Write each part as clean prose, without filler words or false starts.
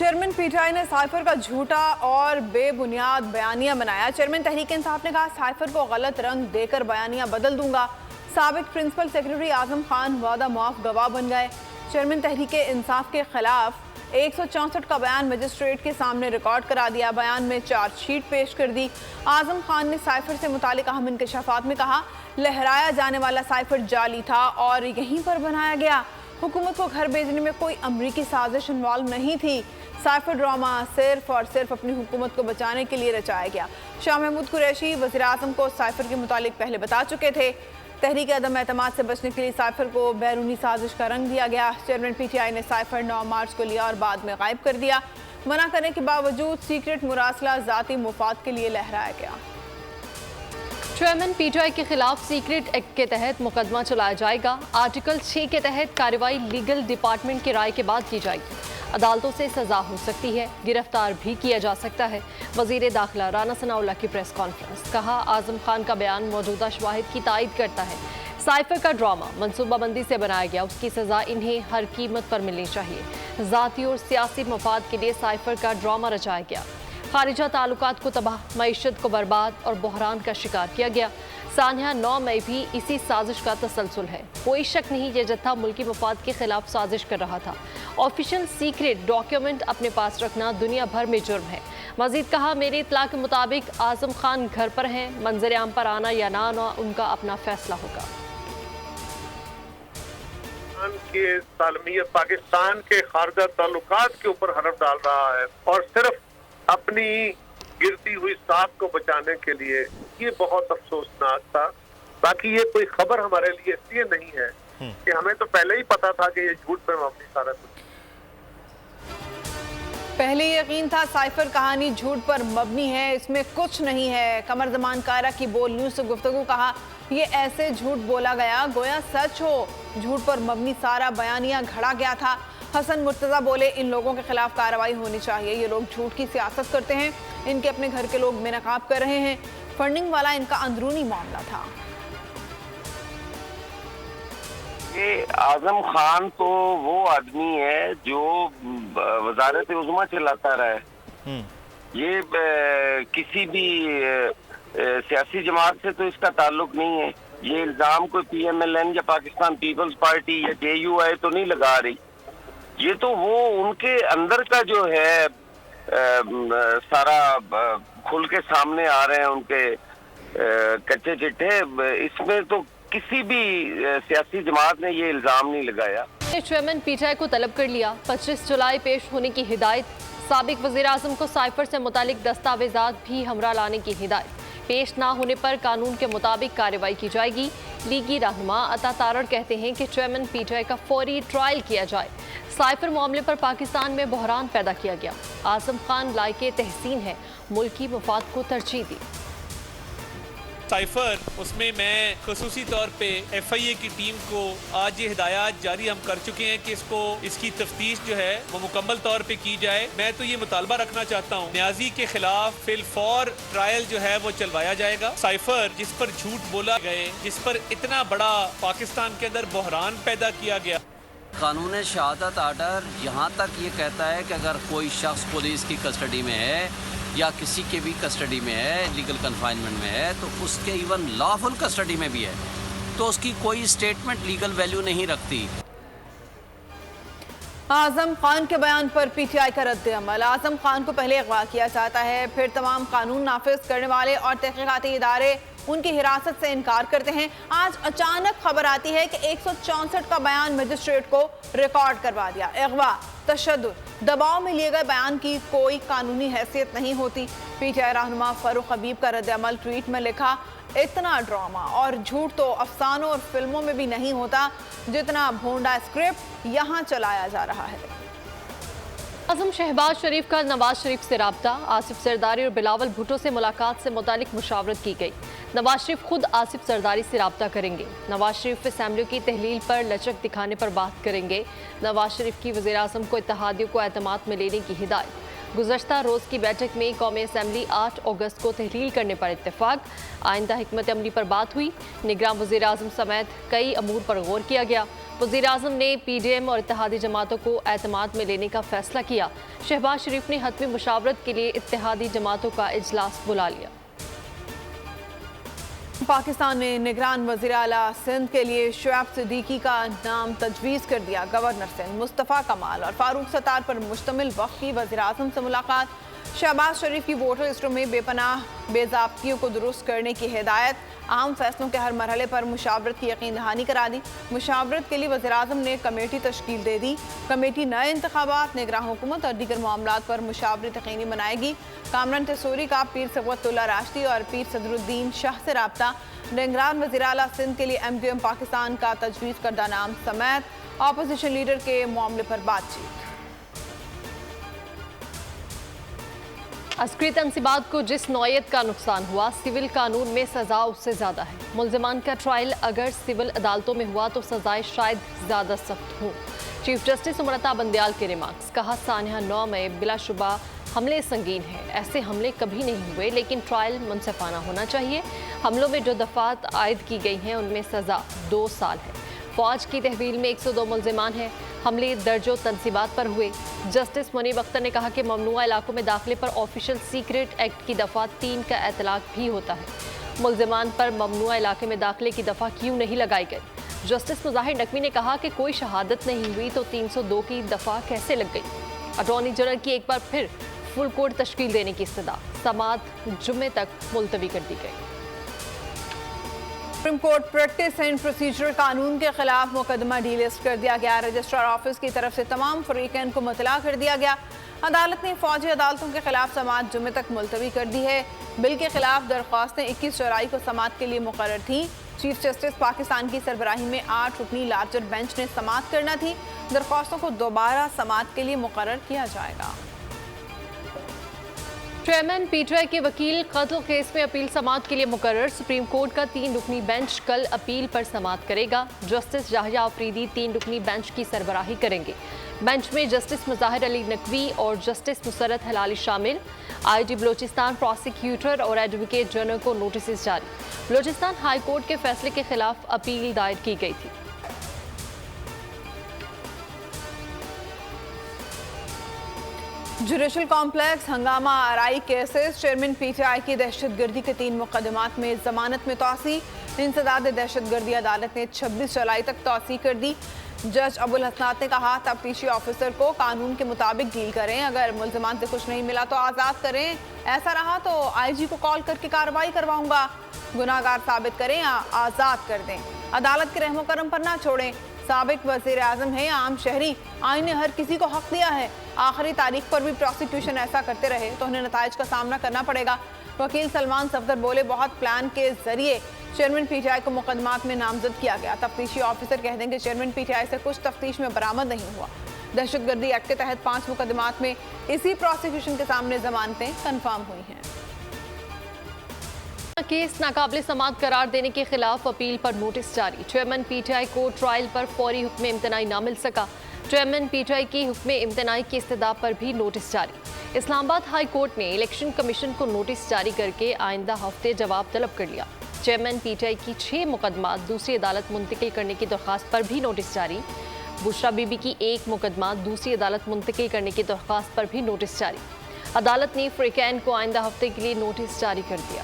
Chairman PTI ने cipher का झूठा और बेबुनियाद बयानिया बनाया। चेयरमैन तहरीक इंसाफ ने कहा साइफर को गलत रंग देकर बयानिया बदल दूंगा। साबिक प्रिंसिपल सेक्रेटरी आजम खान वादा मुआफ गवाह बन गए। चेयरमैन तहरीक इंसाफ के खिलाफ 164 का बयान मजिस्ट्रेट के सामने रिकॉर्ड करा दिया। बयान में चार्जशीट पेश कर दी। आजम खान ने साइफर से मुतालिक अहम इंकशाफात में कहा लहराया जाने वाला साइफर जाली था और यहीं पर बनाया गया। हुकूमत को घर भेजने में कोई अमरीकी साजिश इन्वॉल्व नहीं थी। साइफर ड्रामा सिर्फ और सिर्फ अपनी हुकूमत को बचाने के लिए रचाया गया। शाह महमूद कुरैशी वज़ीर आज़म को साइफर के मुतालिक पहले बता चुके थे। तहरीक अदम एतमाद से बचने के लिए साइफर को बैरूनी साजिश का रंग दिया गया। चेयरमैन पीटीआई ने साइफर 9 मार्च को लिया और बाद में गायब कर दिया। मना करने के बावजूद सीक्रेट मुरासला ज़ाती मुफाद के लिए लहराया गया। चेयरमैन पीटीआई के खिलाफ सीक्रेट एक्ट के तहत मुकदमा चलाया जाएगा। आर्टिकल 6 के तहत कार्रवाई लीगल डिपार्टमेंट की राय के बाद की जाएगी। अदालतों से सजा हो सकती है, गिरफ्तार भी किया जा सकता है। वजीर दाखिला राना सनाउल्लाह की प्रेस कॉन्फ्रेंस। कहा आजम खान का बयान मौजूदा शवाहिद की तायद करता है। साइफर का ड्रामा मनसूबाबंदी से बनाया गया, उसकी सजा इन्हें हर कीमत पर मिलनी चाहिए। ज़ाती और सियासी मफाद के लिए साइफर का ड्रामा रचाया गया। खारिजा ताल्लुकात को तबाह, मईशत को बर्बाद और बहरान का शिकार किया गया। सानिया 9 मई भी इसी साजिश का तसलसल है। कोई शक नहीं ये जत्था मुल्की मफाद के खिलाफ साजिश कर रहा था। ऑफिशियल सीक्रेट डॉक्यूमेंट अपने पास रखना दुनिया भर में जुर्म है। मजीद कहा मेरी इत्तला के मुताबिक आजम खान घर पर हैं, मंजर आम पर आना या ना आना उनका अपना फैसला होगा। के सालमियत पाकिस्तान के खारजा ताल्लुकात के ऊपर हरफ डाल रहा है और सिर्फ अपनी गिरती हुई साख को बचाने के लिए, ये बहुत अफसोसनाक था। बाकी ये कोई खबर हमारे लिए इसलिए नहीं है कि हमें तो पहले ही पता था कि ये झूठ पे मबनी सारा कुछ। पहले यकीन था साइफर कहानी झूठ पर मबनी है, इसमें कुछ नहीं है। कमर जमान कायरा की बोल न्यूज से गुफ्तगू कहा ये ऐसे झूठ बोला गया गोया सच हो। झूठ पर मबनी सारा बयानिया घड़ा गया था। हसन मुर्तजा बोले इन लोगों के खिलाफ कार्रवाई होनी चाहिए। ये लोग झूठ की सियासत करते हैं, इनके अपने घर के लोग बेनकाब कर रहे हैं। फंडिंग वाला इनका अंदरूनी मामला था। ये आजम खान तो वो आदमी है जो वजारत उज़्मा चलाता रहा है। ये किसी भी सियासी जमात से तो इसका ताल्लुक नहीं है। ये इल्जाम कोई PMLN या पाकिस्तान पीपल्स पार्टी या JUI तो नहीं लगा रही। ये तो वो उनके अंदर का जो है सारा खुल के सामने आ रहे हैं उनके कच्चे चिट्ठे। इसमें तो किसी भी सियासी जमात ने ये इल्जाम नहीं लगाया। चेयरमैन पीटीआई को तलब कर लिया। 25 जुलाई पेश होने की हिदायत। साबिक वज़ीर आज़म को साइफर से मुतालिक दस्तावेजात भी हमरा लाने की हिदायत। पेश ना होने पर कानून के मुताबिक कार्रवाई की जाएगी। लीगी रहनुमा अता तारड़ कहते हैं कि चेयरमैन पीटीआई का फौरी ट्रायल किया जाए। साइफर मामले पर पाकिस्तान में बहरान पैदा किया गया। आजम खान लायके तहसीन है, मुल्की मफाद को तरजीह दी। साइफर उसमें मैं खसूसी तौर पे FIA की टीम को आज ये हिदायत जारी हम कर चुके हैं कि इसकी तफ्तीश जो है वो मुकम्मल तौर पे की जाए। मैं तो ये मुतालबा रखना चाहता हूँ न्याजी के खिलाफ फिलफौर ट्रायल जो है वो चलवाया जाएगा। साइफर जिस पर झूठ बोला गए, जिस पर इतना बड़ा पाकिस्तान के अंदर बहरान पैदा किया गया। कानून शहादत आर्डर यहाँ तक ये कहता है कि अगर कोई शख्स पुलिस की कस्टडी में है या किसी के भी कस्टडी में है, लीगल कन्फाइनमेंट में है, तो उसके इवन लॉफुल कस्टडी में भी है तो उसकी कोई स्टेटमेंट लीगल वैल्यू नहीं रखती। आजम खान के बयान पर पीटीआई का रद्द अमल। आजम खान को पहले अगवा किया जाता है, फिर तमाम कानून नाफिज करने वाले और तहकीकाती इदारे उनकी हिरासत से इनकार करते हैं। आज अचानक खबर आती है कि 164 का बयान मजिस्ट्रेट को रिकॉर्ड करवा दिया। अगवा, तशद्दुद, दबाव में लिए गए बयान की कोई कानूनी हैसियत नहीं होती। पीटीआई रहनुमा फारूक हबीब का रद्द अमल ट्वीट में लिखा इतना ड्रामा और झूठ तो अफसानों और फिल्मों में भी नहीं होता जितना भोंडा स्क्रिप्ट यहाँ चलाया जा रहा है। आज़म शहबाज शरीफ का नवाज शरीफ से राब्ता। आसिफ जरदारी और बिलावल भुट्टो से मुलाकात से मुतालिक मुशावरत की गई। नवाज शरीफ खुद आसिफ जरदारी से राब्ता करेंगे। नवाज शरीफ असेंबली की तहलील पर लचक दिखाने पर बात करेंगे। नवाज शरीफ की वज़ीर आज़म को इत्तेहादियों को एतमाद में लेने की हिदायत। गुज़श्ता रोज़ की बैठक में कौमी असम्बली 8 अगस्त को तहलील करने पर इत्तेफाक। आइंदा हिकमत अमली पर बात हुई। निगरान वज़ीर आज़म समेत कई अमूर पर गौर किया गया। वज़ीर आज़म ने PDM और इत्तेहादी जमातों को एतमाद में लेने का फैसला किया। शहबाज शरीफ ने हतमी मुशावरत के लिए इत्तेहादी जमातों का इजलास बुला लिया। पाकिस्तान ने निगरान वज़ीर आला सिंध के लिए शुएब सिद्दीकी का नाम तजवीज़ कर दिया। गवर्नर सिंध मुस्तफ़ा कमाल और फारूक सत्तार पर मुश्तमिल वफ़दी वज़ीर आज़म से मुलाकात। शहबाज शरीफ की वोटर लिस्टों में बेपनाह बेज़ाब्तियों को दुरुस्त करने की हिदायत। अहम फैसलों के हर मरहले पर मुशावरत की यकीन दहानी करा दी। मुशावरत के लिए वज़ीर आज़म ने कमेटी तश्कील दे दी। कमेटी नए इंतखाबात, निगरान हुकूमत और दीगर मामलात पर मुशावरत यकीनी बनाएगी। कामरान तसूरी का पीर सगवतुल्लाह राशिदी और पीर सदरुद्दीन शाह से रब्ता। निगरान वज़ीर आला सिंध के लिए MQM पाकिस्तान का तजवीज़ करदा नाम समेत अपोजिशन लीडर के मामले पर बातचीत। अस्करी तनसीबात को जिस नौयत का नुकसान हुआ, सिविल कानून में सज़ा उससे ज़्यादा है। मुल्ज़िमान का ट्रायल अगर सिविल अदालतों में हुआ तो सज़ाएं शायद ज़्यादा सख्त हों। चीफ जस्टिस उमरता बंदयाल के रिमार्क्स। कहा, सानिया 9 में बिलाशुबा हमले संगीन है। ऐसे हमले कभी नहीं हुए, लेकिन ट्रायल मुनसिफाना होना चाहिए। हमलों में जो दफ़ात आयद की गई हैं उनमें सज़ा 2 साल है। फौज की तहवील में 102 मुल्ज़िमान हैं। हमले दर्जों तनसीबात पर हुए। जस्टिस मुनीब अख्तर ने कहा कि ममनुआ इलाकों में दाखिले पर ऑफिशियल सीक्रेट एक्ट की दफ़ा 3 का एतलाक भी होता है। मुल्ज़िमान पर ममनुआ इलाके में दाखिले की दफ़ा क्यों नहीं लगाई गई? जस्टिस मुजाहिर नकवी ने कहा कि कोई शहादत नहीं हुई तो 302 की दफ़ा कैसे लग गई? अटॉर्नी जनरल की एक बार फिर फुल कोर्ट तश्कील देने की इस्तदा। समाअत जुम्मे तक मुलतवी कर दी गई। Supreme court practice and procedure कानून के खिलाफ मुकदमा डीलिस्ट कर दिया गया। रजिस्ट्रार ऑफिस की तरफ से तमाम फरीकैन को मुतला कर दिया गया। अदालत ने फौजी अदालतों के खिलाफ समाअत जुम्मे तक मुलतवी कर दी है। बिल के खिलाफ दरख्वास्तें 21 जुलाई को समाअत के लिए मुकर्रर थी। चीफ जस्टिस पाकिस्तान की सरबराही में 8 रुकनी लार्जर बेंच ने समाअत करना थी। दरख्वास्तों को दोबारा समाअत के लिए मुकर्रर किया जाएगा। चेयरमैन PTI के वकील कत्ल केस में अपील समाअत के लिए मुकर्रर। सुप्रीम कोर्ट का 3 रुकनी बेंच कल अपील पर समाअत करेगा। जस्टिस जाहिया अफरीदी 3 रुकनी बेंच की सरबराही करेंगे। बेंच में जस्टिस मुजाहिर अली नकवी और जस्टिस नुसरत हलाली शामिल। IG बलोचिस्तान प्रोसिक्यूटर और एडवोकेट जनरल को नोटिस जारी। बलोचिस्तान हाई कोर्ट के फैसले के खिलाफ अपील दायर की गई थी। जुडिशल कॉम्प्लेक्स हंगामा आरई केसेस। चेयरमैन PTI की दहशतगर्दी के 3 मुकदमात में जमानत में तोसी। इंसदाद दहशतगर्दी अदालत ने 26 जुलाई तक तोसी कर दी। जज अबुल हसनात ने कहा, तफ्तीशी ऑफिसर को कानून के मुताबिक डील करें। अगर मुल्ज़िमान से कुछ नहीं मिला तो आज़ाद करें। ऐसा रहा तो IG को कॉल करके कार्रवाई करवाऊंगा। गुनाहगार साबित करें या आज़ाद कर दें। अदालत के रहमो करम पर ना छोड़ें। साबिक वज़ीर आज़म है या आम शहरी, आइन ने हर किसी को हक दिया है। आखिरी तारीख पर भी प्रोसिक्यूशन ऐसा करते रहे तो उन्हें नताइज का सामना करना पड़ेगा। वकील सलमान सफदर बोले, बहुत प्लान के जरिए चेयरमैन PTI को मुकदमात में नामजद किया गया। तफ्तीशी ऑफिसर कह दें कि चेयरमैन PTI से कुछ तफ्तीश में बरामद नहीं हुआ। दहशतगर्दी एक्ट के तहत 5 मुकदमात में इसी प्रोसिक्यूशन के सामने जमानतें कन्फर्म हुई हैं। केस नाकाबिले समाअत करार देने के खिलाफ अपील पर नोटिस जारी। चेयरमैन PTI को ट्रायल पर फौरी हुक्म इम्तनाई ना मिल सका। चेयरमैन PTI की हुक्म इम्तनाई की इस्तदा पर भी नोटिस जारी। इस्लामाबाद हाई कोर्ट ने इलेक्शन कमीशन को नोटिस जारी करके आइंदा हफ्ते जवाब तलब कर लिया। चेयरमैन PTI की 6 मुकदमा दूसरी अदालत मुंतकिल करने की दरख्वास्त पर भी नोटिस जारी। बुशरा बीबी की 1 मुकदमा दूसरी अदालत मुंतकिल करने की दरख्वास्त पर भी नोटिस जारी। अदालत ने फरीकैन को आइंदा हफ्ते के लिए नोटिस जारी कर दिया।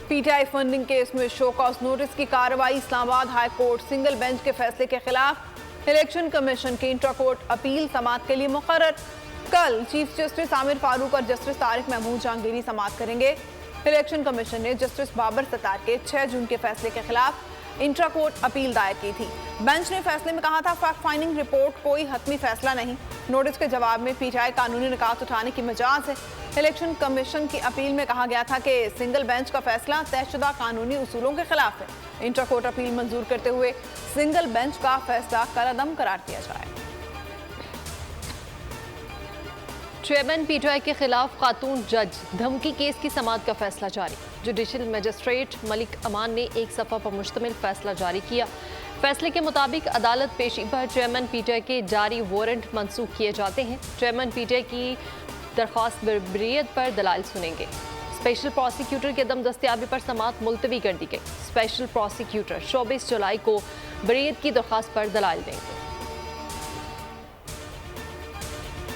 PTI फंडिंग केस में शो कॉज नोटिस की कार्रवाई। Islamabad high court single bench के फैसले के खिलाफ इलेक्शन कमीशन की इंट्रा कोर्ट अपील समाअत के लिए मुकर्रर। कल चीफ जस्टिस आमिर फारूक और जस्टिस तारिक महमूद जहांगीरी समाअत करेंगे। इलेक्शन कमीशन ने जस्टिस बाबर सत्तार के 6 जून के फैसले के खिलाफ इंट्रा कोर्ट अपील दायर की थी। बेंच ने फैसले में कहा था, फैक्ट फाइंडिंग रिपोर्ट कोई हतमी फैसला नहीं। नोटिस के जवाब में PTI कानूनी निकात उठाने की मजाज है। इलेक्शन कमीशन की अपील में कहा गया था कि सिंगल बेंच का फैसला तयशुदा कानूनी उसूलों के खिलाफ है। इंट्रा कोर्ट अपील मंजूर करते हुए सिंगल बेंच का फैसला कलअदम करार दिया जाए। चेयरमैन पीटीआई के खिलाफ खातून जज धमकी केस की समाअत का फैसला जारी। जुडिशल मजिस्ट्रेट मलिक अमान ने एक सफ़ा पर मुश्तमिल फैसला जारी किया। फैसले के मुताबिक अदालत पेशी पर चेयरमैन पीटीआई के जारी वारंट मनसूख किए जाते हैं। चेयरमैन पीटीआई की दरख्वास्त बरीयत पर दलाइल सुनेंगे। स्पेशल प्रोसिक्यूटर के दम दस्तियाबी पर समाअत मुलतवी कर दी गई। स्पेशल प्रोसिक्यूटर 24 जुलाई को बरीयत की दरख्वास्त पर दलाइल देंगे।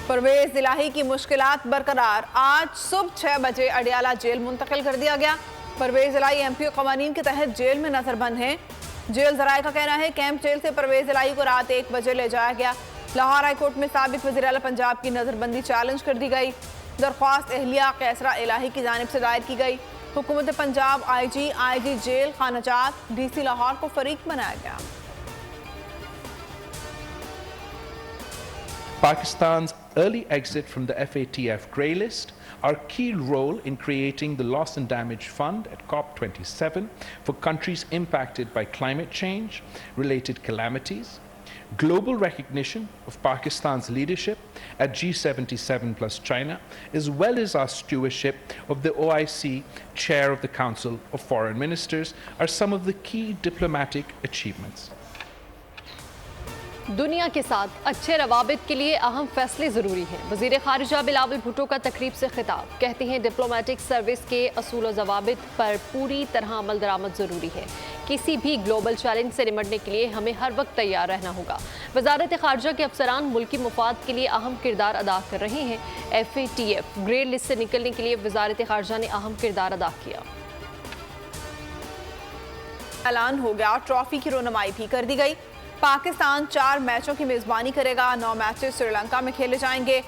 परवेज इलाही की मुश्किलात बरकरार। आज सुबह 6 बजे अडियाला जेल मुंतकिल कर दिया गया। परवेज इलाही एमपीओ कवानीन के तहत जेल में नजरबंद हैं। जेल जराये का कहना है कैंप जेल से परवेज इलाही को रात 1 बजे ले जाया गया। लाहौर हाईकोर्ट में साबिक वज़ीर आला पंजाब की नजरबंदी चैलेंज कर दी गई। दरख्वास्त एहलिया कैसरा इलाही की जानिब से दायर की गई। हुकूमत पंजाब आईजी जेल खानाजात डीसी लाहौर को फरीक बनाया गया। Pakistan's early exit from the FATF grey list, our key role in creating the Loss and Damage Fund at COP27 for countries impacted by climate change related calamities, global recognition of Pakistan's leadership at G77 plus China, as well as our stewardship of the OIC Chair of the Council of Foreign Ministers are some of the key diplomatic achievements. दुनिया के साथ अच्छे रवाबित के लिए अहम फैसले जरूरी हैं। वजीर खारिजा बिलावल भुट्टो का तकरीब से खिताब। कहते हैं डिप्लोमेटिक सर्विस के असूल व ज़वाबित पर पूरी तरह अमल दरामद जरूरी है। किसी भी ग्लोबल चैलेंज से निपटने के लिए हमें हर वक्त तैयार रहना होगा। वजारत खारिजा के अफसरान मुल्की मुफाद के लिए अहम किरदार अदा कर रहे हैं। FATF ग्रे लिस्ट से निकलने के लिए वजारत खारिजा ने अहम किरदार अदा किया। ऐलान हो गया, ट्रॉफी की रोनमाई भी कर दी गई। पाकिस्तान 4 मैचों की मेजबानी करेगा। 9 मैचेस श्रीलंका में खेले जाएंगे।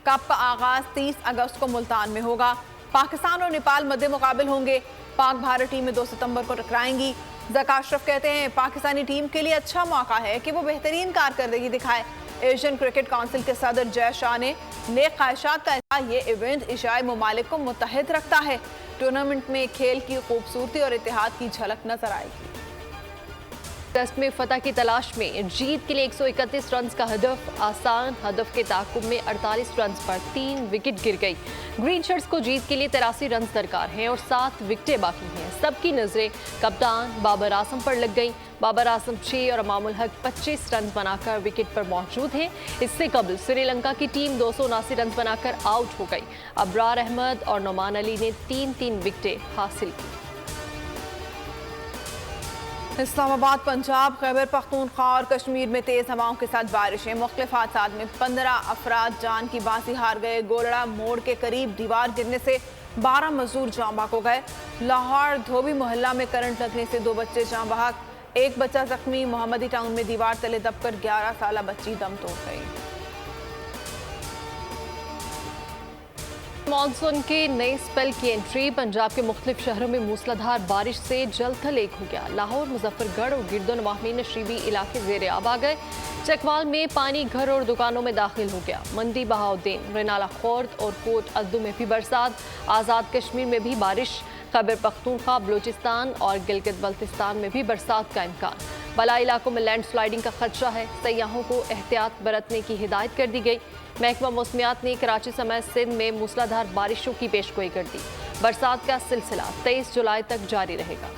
कप का आगाज 30 अगस्त को मुल्तान में होगा। पाकिस्तान और नेपाल मध्य मुकाबिल होंगे। पाक भारत टीमें 2 सितंबर को टकराएंगी। ज़का अशरफ कहते हैं पाकिस्तानी टीम के लिए अच्छा मौका है कि वो बेहतरीन कारकर्दगी दिखाए। एशियन क्रिकेट काउंसिल के सदर जय शाह ने नेक ख्वाहिशात का ये इवेंट एशियाई ममालिक को मुत्तहिद रखता है। टूर्नामेंट में खेल की खूबसूरती और इतिहाद की झलक नजर आएगी। टेस्ट में फतह की तलाश में जीत के लिए 131 रन का हदफ। आसान हदफ के ताकुब में 48 रन पर 3 विकेट गिर गई। ग्रीन शर्ट्स को जीत के लिए 83 रन दरकार हैं और 7 विकेटें बाकी हैं। सबकी नजरें कप्तान बाबर आजम पर लग गई। बाबर आजम 6 और अमामुल हक 25 रन बनाकर विकेट पर मौजूद हैं। इससे कबल श्रीलंका की टीम 279 रन बनाकर आउट हो गई। अबरार अहमद और नोमान अली ने 3-3 विकेटें हासिल की। इस्लामाबाद, पंजाब, खैबर पख्तूनख्वा और कश्मीर में तेज हवाओं के साथ बारिशें। मुख्तलिफ हादसात में 15 अफराद जान की बाजी हार गए। गोलड़ा मोड़ के करीब दीवार गिरने से 12 मजदूर जाँ बहक हो गए। लाहौर धोबी मोहल्ला में करंट लगने से 2 बच्चे जाँ बहक, 1 बच्चा जख्मी। मोहम्मदी टाउन में दीवार तले दबकर 11 साला बच्ची दम तोड़ गई। मॉनसून के नए स्पेल की एंट्री। पंजाब के मुख्तलिफ शहरों में मूसलाधार बारिश से जलथल एक हो गया। लाहौर, मुजफ्फरगढ़ और गिरदोनवाह में नशीबी इलाके ज़ेरे आब आ गए। चकवाल में पानी घर और दुकानों में दाखिल हो गया। मंडी, बहाउद्दीन, रेनाला खोर्द और कोट अद्दू में भी बरसात। आज़ाद कश्मीर में भी बारिश। खैबर पख्तूनख्वा, बलूचिस्तान और गिलगित बल्तिस्तान में भी बरसात का इम्कान। बलाई इलाकों में लैंड स्लाइडिंग का खदशा है। सयाहों को एहतियात बरतने की हिदायत कर दी गई। महकमा मौसमियात ने कराची समेत सिंध में मूसलाधार बारिशों की पेशगोई कर दी। बरसात का सिलसिला 23 जुलाई तक जारी रहेगा।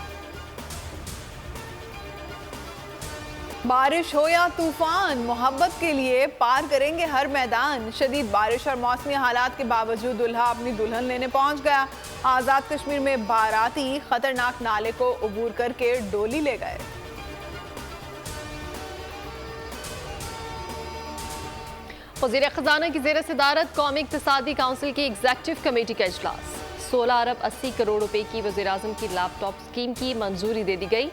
बारिश हो या तूफान, मोहब्बत के लिए पार करेंगे हर मैदान। शदीद बारिश और मौसमी हालात के बावजूद दुल्हा अपनी दुल्हन लेने पहुंच गया। आज़ाद कश्मीर में बाराती खतरनाक नाले को अबूर करके डोली ले गए। वज़ीर ख़ज़ाना की ज़ेर सदारत कौमी इक़्तिसादी काउंसिल की एग्जेक्टिव कमेटी का इजलास। 16 अरब 80 करोड़ रुपए की वज़ीर आज़म की लैपटॉप स्कीम की मंजूरी दे दी गई।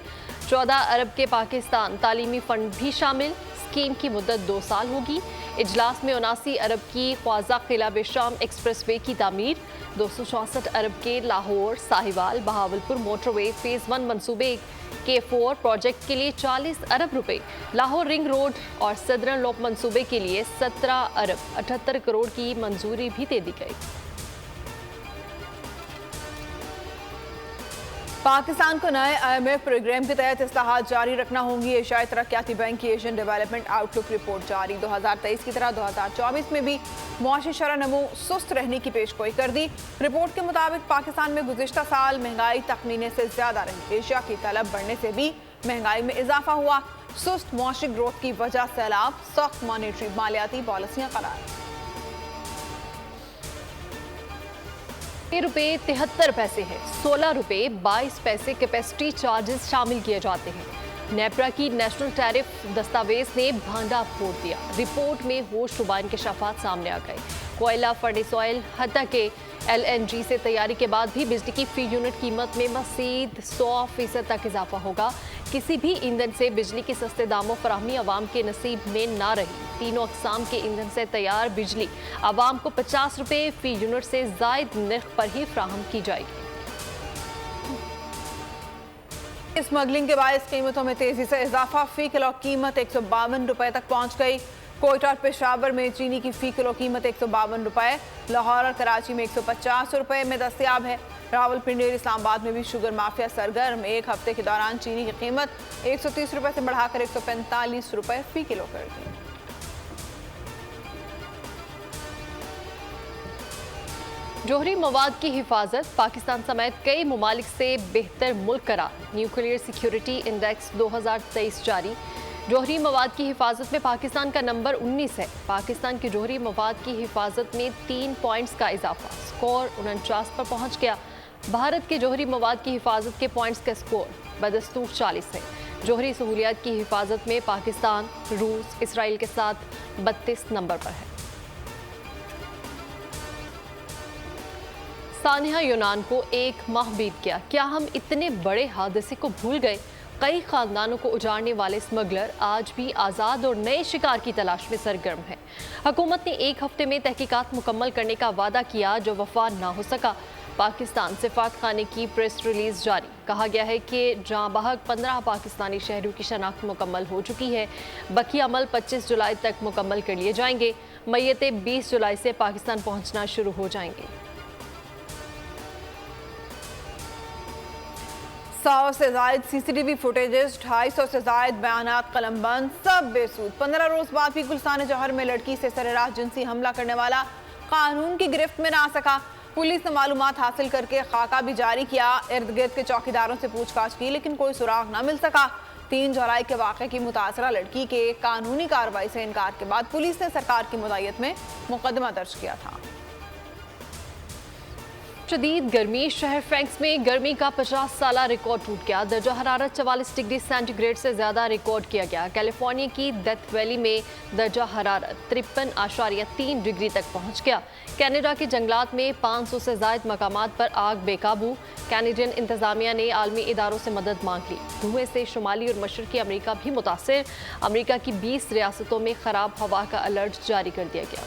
14 अरब के पाकिस्तान तालीमी फ़ंड भी शामिल। स्कीम की मुद्दत 2 साल होगी। इजलास में 79 अरब की ख्वाजा किला बेशाम एक्सप्रेस वे की तामीर। 264 अरब के लाहौर, साहिवाल, बहावलपुर मोटरवे फ़ेज़ 1 मनसूबे K4 प्रोजेक्ट के लिए 40 अरब रुपए। लाहौर रिंग रोड और सदरन लोक मंसूबे के लिए 17 अरब 78 करोड़ की मंजूरी भी दे दी गई। पाकिस्तान को नए IMF प्रोग्राम के तहत इस्लाहात जारी रखना होंगी। एशियाई तरक्याती बैंक की एशियन डेवलपमेंट आउटलुक रिपोर्ट जारी। 2023 की तरह 2024 में भी मुआशी शरह नमू सुस्त रहने की पेशगोई कर दी। रिपोर्ट के मुताबिक पाकिस्तान में गुज़िश्ता साल महंगाई तखमीने से ज्यादा रही। एशिया की तलब बढ़ने से भी महंगाई में इजाफा हुआ। सुस्त मुआशी ग्रोथ की वजह सैलाब, सख्त मॉनेटरी मालियाती पॉलिसियां करार। ₹73 है, 16 रुपए 22 पैसे कैपेसिटी चार्जेस शामिल किए जाते हैं। नेपरा की नेशनल टैरिफ दस्तावेज ने भांडा फोड़ दिया। रिपोर्ट में होश रुबा इंकशाफात सामने आ गए। कोयला, फर्नेस ऑयल, हत्ता के LNG से तैयारी के बाद भी बिजली की फी यूनिट कीमत में मज़ीद 100% तक इजाफा होगा। किसी भी ईंधन से बिजली के सस्ते दामों फराहमी आवाम के नसीब में ना रही। तीनों अक़साम के ईंधन से तैयार बिजली आवाम को 50 रुपये फी यूनिट से ज़ायद नर्ख पर ही फराहम की जाएगी। स्मगलिंग के बाद कीमतों में तेजी से इजाफा। फी किलो कीमत 152 रुपए तक पहुंच गई। कोयटा और पेशावर में चीनी की फी किलो कीमत 152 रुपए, लाहौर और कराची में 150 रुपए में दस्तयाब है। रावलपिंडी और इस्लामाबाद में भी शुगर माफिया सरगर्म। एक हफ्ते के दौरान चीनी की कीमत 130 रुपए से बढ़ाकर 145 रुपए फी किलो कर दी। जोहरी मवाद की हिफाजत, पाकिस्तान समेत कई ममालिक से बेहतर मुल्क करार। न्यूक्लियर सिक्योरिटी इंडेक्स 2023 जारी। जोहरी मवाद की हिफाजत में पाकिस्तान का नंबर 19 है। पाकिस्तान की जोहरी मवाद की हिफाजत में 3 पॉइंट्स का इजाफा, स्कोर 49 पर पहुंच गया। भारत के जोहरी मवाद की हिफाजत के पॉइंट्स का स्कोर बदस्तूर 40 है। जोहरी सहूलियात की हिफाजत में पाकिस्तान रूस, इसराइल के साथ 32 नंबर पर है। सानिया यूनान को 1 माह बीत गया। क्या हम इतने बड़े हादसे को भूल गए? कई खानदानों को उजाड़ने वाले स्मगलर आज भी आज़ाद और नए शिकार की तलाश में सरगर्म है। हुकूमत ने 1 हफ्ते में तहकीकात मुकम्मल करने का वादा किया, जो वफा ना हो सका। पाकिस्तान सिफारत खाने की प्रेस रिलीज जारी। कहा गया है कि जहां बहक 15 पाकिस्तानी शहरों की शनाख्त मुकम्मल हो चुकी है। बाकी अमल 25 जुलाई तक मुकम्मल कर लिए जाएंगे। मैयतें 20 जुलाई से पाकिस्तान पहुंचना शुरू हो जाएंगे। 100 से जायद CCTV फुटेजेस, 250 से जायद बयानात कलमबंद, सब बेसूद। 15 रोज बाद भी गुलस्तान जौहर में लड़की से सरेराह जिनसी हमला करने वाला कानून की गिरफ्त में ना आ सका। पुलिस ने मालूमात हासिल करके खाका भी जारी किया। इर्द गिर्द के चौकीदारों से पूछताछ की, लेकिन कोई सुराग ना मिल सका। 3 जुलाई के वाक़े की मुतासरा लड़की के कानूनी कार्रवाई से इनकार के बाद पुलिस ने सरकार की मुदायत में मुकदमा दर्ज किया था। शदीद गर्मी, शहर फ्रैंक्स में गर्मी का 50 साला रिकॉर्ड टूट गया। दर्जा हरारत 44 डिग्री सेंटीग्रेड से ज्यादा रिकॉर्ड किया गया। कैलिफोर्निया की डेथ वैली में दर्जा हरारत 53.3 डिग्री तक पहुंच गया। कनाडा के जंगलात में 500 से ज्यादा मकामात पर आग बेकाबू। कैनेडियन इंतजामिया ने आलमी इदारों से मदद मांग ली। धुएं से शुमाली और मशरकी अमरीका भी मुतासिर। अमरीका की 20 रियासतों में खराब हवा का अलर्ट जारी कर दिया गया।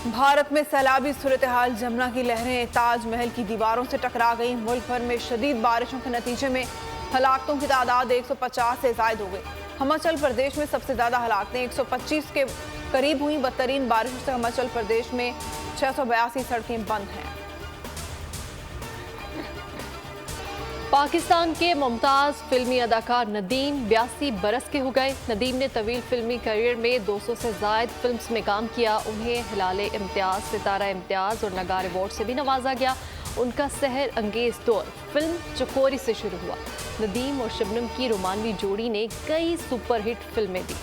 भारत में सैलाबी सूरत हाल, जमुना की लहरें ताजमहल की दीवारों से टकरा गई। मुल्क भर में शदीद बारिशों के नतीजे में हलाकतों की तादाद 150 से जायद हो गई। हिमाचल प्रदेश में सबसे ज्यादा हलाकतें 125 के करीब हुई। बदतरीन बारिशों से हिमाचल प्रदेश में 682 सड़कें बंद हैं। पाकिस्तान के मुमताज़ फिल्मी अदाकार नदीम 82 बरस के हो गए। नदीम ने तवील फिल्मी करियर में 200 से ज़ायद फिल्म्स में काम किया। उन्हें हिलाले इम्तियाज़, सितारा इम्तियाज़ और नगार अवार्ड से भी नवाजा गया। उनका सहर अंगेज दौर फिल्म चकोरी से शुरू हुआ। नदीम और शबनम की रोमानवी जोड़ी ने कई सुपरहिट फिल्में दी।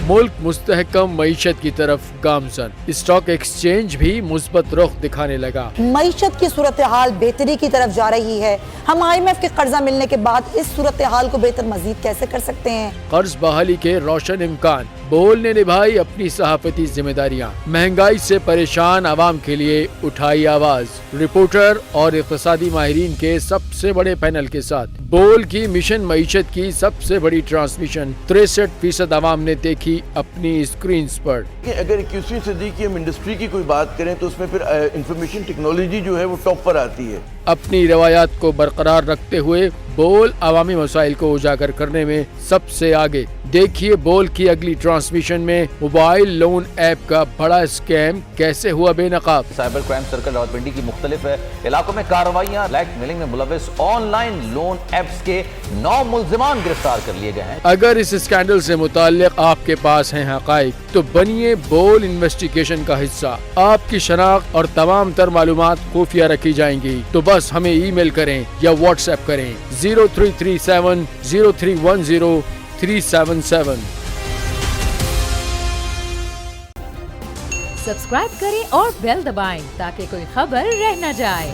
मुल्क मुस्तहकम मईशत की तरफ गामजन, स्टॉक एक्सचेंज भी मुस्बत रुख दिखाने लगा। मईशत की सूरत हाल बेहतरी की तरफ जा रही है। हम IMF के कर्जा मिलने के बाद इस सूरत हाल को बेहतर मजीद कैसे कर सकते हैं? कर्ज बहाली के रोशन इम्कान। बोल ने निभाई अपनी सहाफती जिम्मेदारियाँ। महंगाई से परेशान आवाम के लिए उठाई आवाज। रिपोर्टर और इक़्तिसादी माहिरीन के सबसे बड़े पैनल के साथ बोल की मिशन मईशत की सबसे बड़ी ट्रांसमिशन 63% आवाम ने देखी अपनी स्क्रीन पर। अगर 21वीं सदी की हम इंडस्ट्री की कोई बात करें तो उसमें फिर इंफॉर्मेशन टेक्नोलॉजी जो है वो टॉप पर आती है। अपनी रवायात को बरकरार रखते हुए बोल अवामी मसाइल को उजागर करने में सबसे आगे। देखिए बोल की अगली ट्रांसमिशन में मोबाइल लोन ऐप का बड़ा स्कैम कैसे हुआ बेनकाब। साइबर क्राइम सर्कल रावलपिंडी की मुख्तलिफ इलाकों में कार्रवाइयाँ, ब्लैक मेलिंग में मुलविस ऑनलाइन लोन ऐप्स के 9 मुल्जिमान गिरफ्तार कर लिए गए हैं। अगर इस स्कैंडल से मुताल्लिक आपके पास हैं हकाइक तो बनिए बोल इन्वेस्टिगेशन का हिस्सा। आपकी शनाख्त और तमाम तर मालूमात खुफिया रखी जाएंगी, तो बस हमें ईमेल करें या व्हाट्सएप करें 0337 0310 377। सब्सक्राइब करें और बेल दबाएं ताकि कोई खबर रह न जाए।